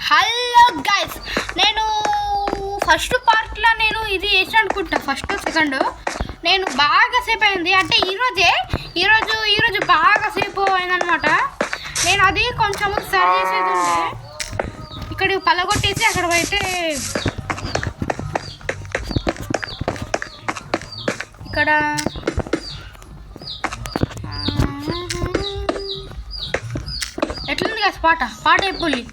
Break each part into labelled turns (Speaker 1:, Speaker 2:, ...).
Speaker 1: Hello guys, నేను first పార్ట్లో నేను ఇది వేసిన అనుకుంటా. ఫస్ట్ సెకండ్ నేను బాగా సేపు అయింది, అంటే ఈరోజు బాగా సేపు అయిందనమాట. నేను అది కొంచెం సరి చేసేది ఉండే, ఇక్కడ పలగొట్టేసి అక్కడ పోయితే ఇక్కడ ఎట్లుంది కదా పాట ఎప్పుడు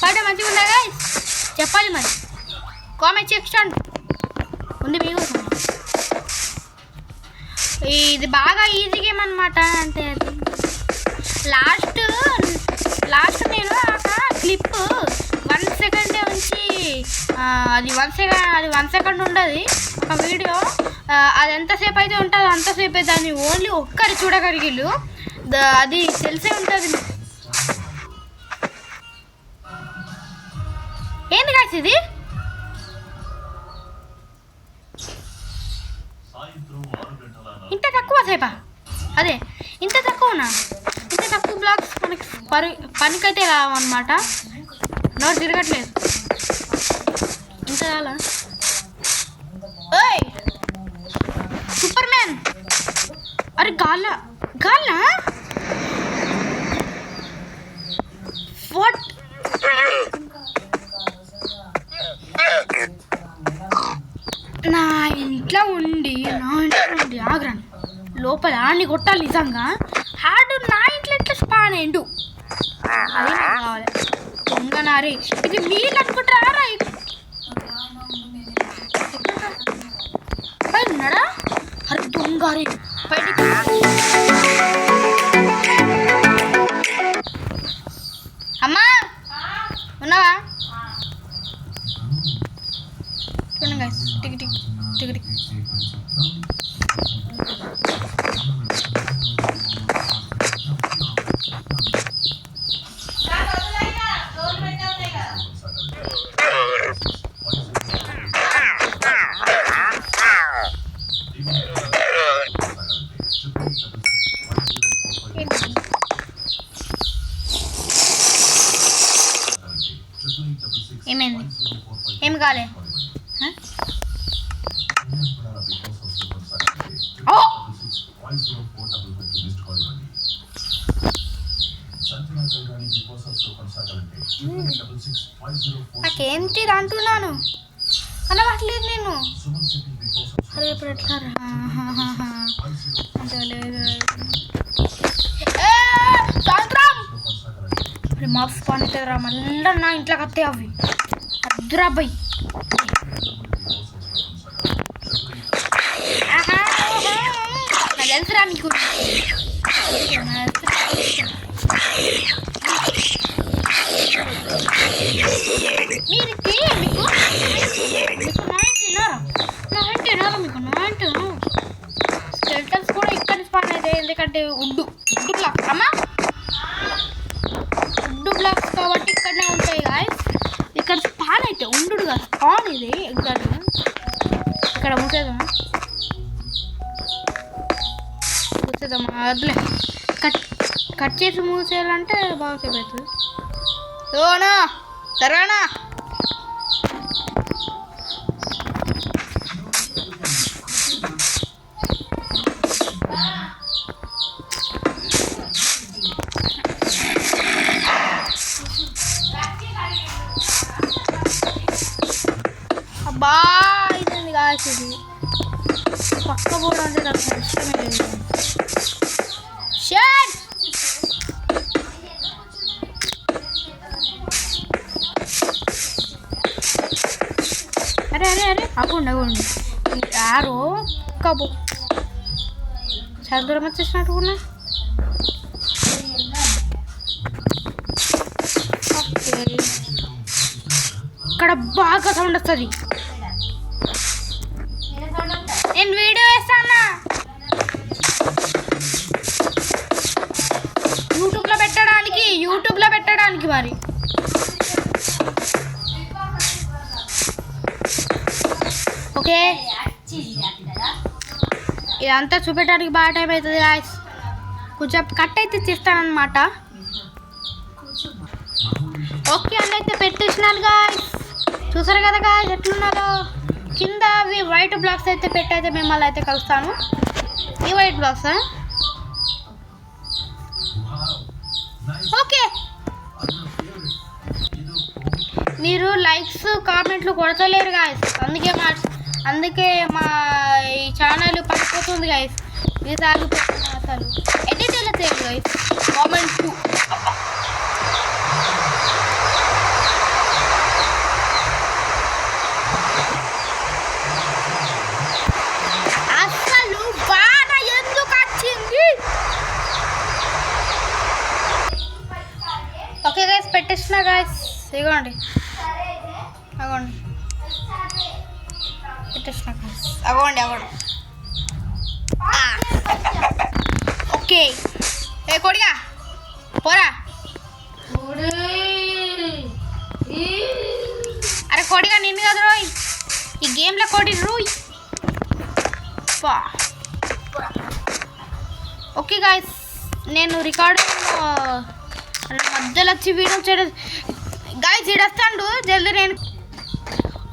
Speaker 1: పాట మంచిగా ఉందా గైస్? చెప్పాలి మరి, కామెంట్ సెక్షన్ ఉంది మీకు. ఇది బాగా ఈజీ గేమ్ అనమాట. అంటే అది లాస్ట్ నేను ఒక క్లిప్ 1 సెకండ్ ఉంచి అది 1 సెకండ్ ఉండదు ఒక వీడియో. అది ఎంతసేపు అయితే ఉంటుందో అంతసేపు అయితే దాన్ని ఓన్లీ ఒక్కరు చూడగలిగిళ్ళు. అది తెలిసే ఉంటుంది. ఏంది కాసి ఇది? ఇంత తక్కువ సేపా? అదే ఇంత తక్కువనా? ఇంత తక్కువ బ్లాగ్స్ మనకి పనికైతే కావన్నమాట. నోట్ తిరగట్లేదు. ఇంత చాలా ఓయ్ సూపర్ మ్యాన్. అరే గాలా వాట్? నా ఇంట్లో ఉండి ఆగ్రాను లోపల ఆడిని కొట్టాలి నిజంగా. ఆడు నా ఇంట్లో ఎట్లా స్పాన్ అయిండు? అది నాకు కావాలి. దొంగనారే, ఇది మీరు అనుకుంటారా? ఉన్నాడా? అరే దొంగారే, బయటికి అమ్మా ఉన్నావా? చూడండి టిక్ టిక్ టిక్ టిక్. ఏమైంది? ఏమి కాలే? నాకేంటి అంటున్నాను అనవట్లేదు నేను. అరే ఇప్పుడు ఎట్లా మాప్స్ పనిరా మళ్ళీ నా ఇంట్లోకి వస్తాయి అవి. అద్దురా బై. నాకు తెలుసురా మీకు. మీకు స్కెల్టన్స్ కూడా ఇక్కడ స్పాన్ అయితే, ఎందుకంటే ఉడ్డు బ్లాక్స్ అమ్మా, ఉడ్డు బ్లాక్స్ కాబట్టి ఇక్కడనే ఉంటాయి గాయస్. ఇక్కడ స్పాన్ అయితే ఉండుగా స్పాన్ ఇది ఎగ్జాక్ట్గా. ఇక్కడ మూసేద్దామా వదిలే. కట్ చేసి మూసేయాలంటే బాగా సేపు అవుతుంది. ఓనా తరానా అబ్బా ఇదండి కాసి. ఇది పక్క పోవడం అంటే నాకు ఇష్టమే లేదు. అరే అవ్వండి యారో కబో చాలా దూరం వచ్చేసినట్టుకున్నా. ఓకే, ఇక్కడ బాగా సౌండ్ వస్తుంది. నేను వీడియో వేస్తానా యూట్యూబ్లో పెట్టడానికి మరి. ఓకే, ఇదంతా చూపెట్టడానికి బాగా టైం అవుతుంది గాయ్స్. కొంచెం కట్ అయితే చేస్తానన్నమాట. ఓకే అన్న అయితే పెట్టేసినాను గాయ్స్. చూసారు కదా గాయ్స్ ఎట్లున్నారో. కింద అవి వైట్ బ్లాక్స్ అయితే పెట్టయితే మిమ్మల్ని అయితే కలుస్తాను. ఈ వైట్ బ్లాక్స్ ఓకే. మీరు లైక్స్ కామెంట్లు కొడతలేరు గాయస్, అందుకే మా ఈ ఛానల్ పడిపోతుంది గాయస్. మీరు ఆగిపోతున్నా అసలు ఎడిట్ ఎలా చేయాలి గాయస్. కామెంట్ అసలు బాగా ఎందుకు వచ్చింది. ఓకే గాయస్ పెట్టేసిన గాయస్. ఇగోండి అగోండి పెట్టేసిన గాయస్. అగోండి ఓకే. ఏ కొడిగా పోరా. అరే కొడిగా నిన్ను కదా రోయ్, ఈ గేమ్లో కొడి రోయ్. ఓకే గాయస్ నేను రికార్డింగ్ మధ్యలో వచ్చి వీడియో చేయడం గాయస్ ఇడస్తాడు జల్దీ నేను.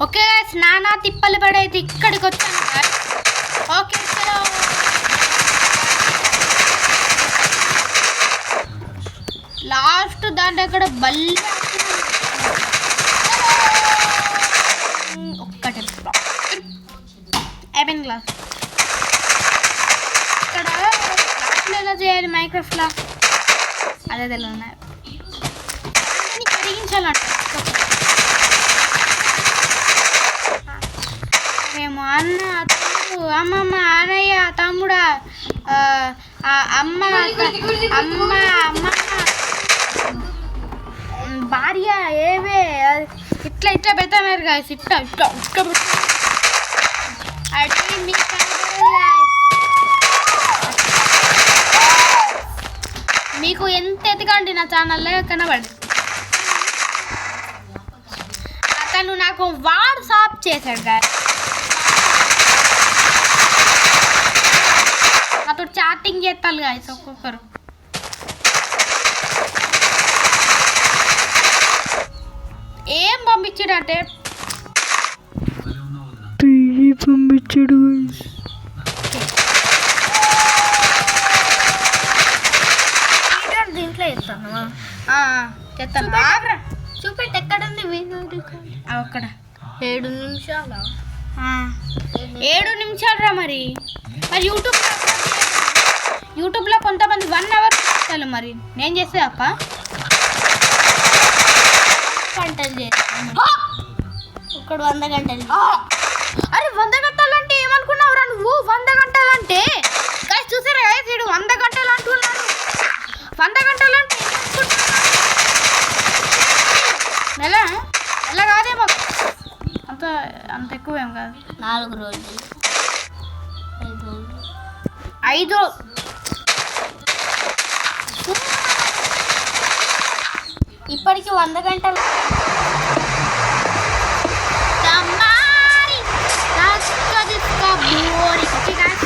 Speaker 1: ఓకే గాయస్ నానా తిప్పలు పడైతే ఇక్కడికి వచ్చాను గాయస్. ఓకే చలో లాస్ట్ దాంట్లో అక్కడ బల్లి ఒక్కటే అయిపోయింది క్లాస్. ఇక్కడ ఎలా చేయాలి మైక్రోఫ్లా అదే తెలియదు కరిగించాలంట. మేము అన్న తమ్ముడు అమ్మమ్మ అన్నయ్య తమ్ముడా అమ్మ భార్య ఏవే ఇట్లా పెడతారు గాయస్. ఇట్లా అది మీకు మీకు ఎంత ఎతకండి నా ఛానల్లో కనబడి. అతను నాకు వాట్సాప్ చేశాడు గాయస్, నాతో చాటింగ్ చేస్తాను గాయస్ ఒక్కొక్కరు. ఏం పంపించాడంటే పంపించాడు. దీంట్లో చేస్తాను చూపెట్టి ఎక్కడుంది అక్కడ 7 నిమిషాలు 7 నిమిషాలు రా. మరి యూట్యూబ్లో కొంతమంది 1 అవర్ చేస్తారు. మరి నేను చేస్తే అప్ప గంటలు చేస్తాను ఇక్కడ 100 గంటలు. అరే 100 గంటలు అంటే ఏమనుకున్నావురా నువ్వు? 100 గంటలు అంటే గాయస్ చూసారా గాయస్ వీడు 100 గంటలు అంటున్నాడు. 100 గంటలు అంటే నెల కాదేమో, అంత ఎక్కువ ఏం కాదు. 4 రోజులు 5 రోజులు ఇప్పటికి 100 గంటలు. Okay guys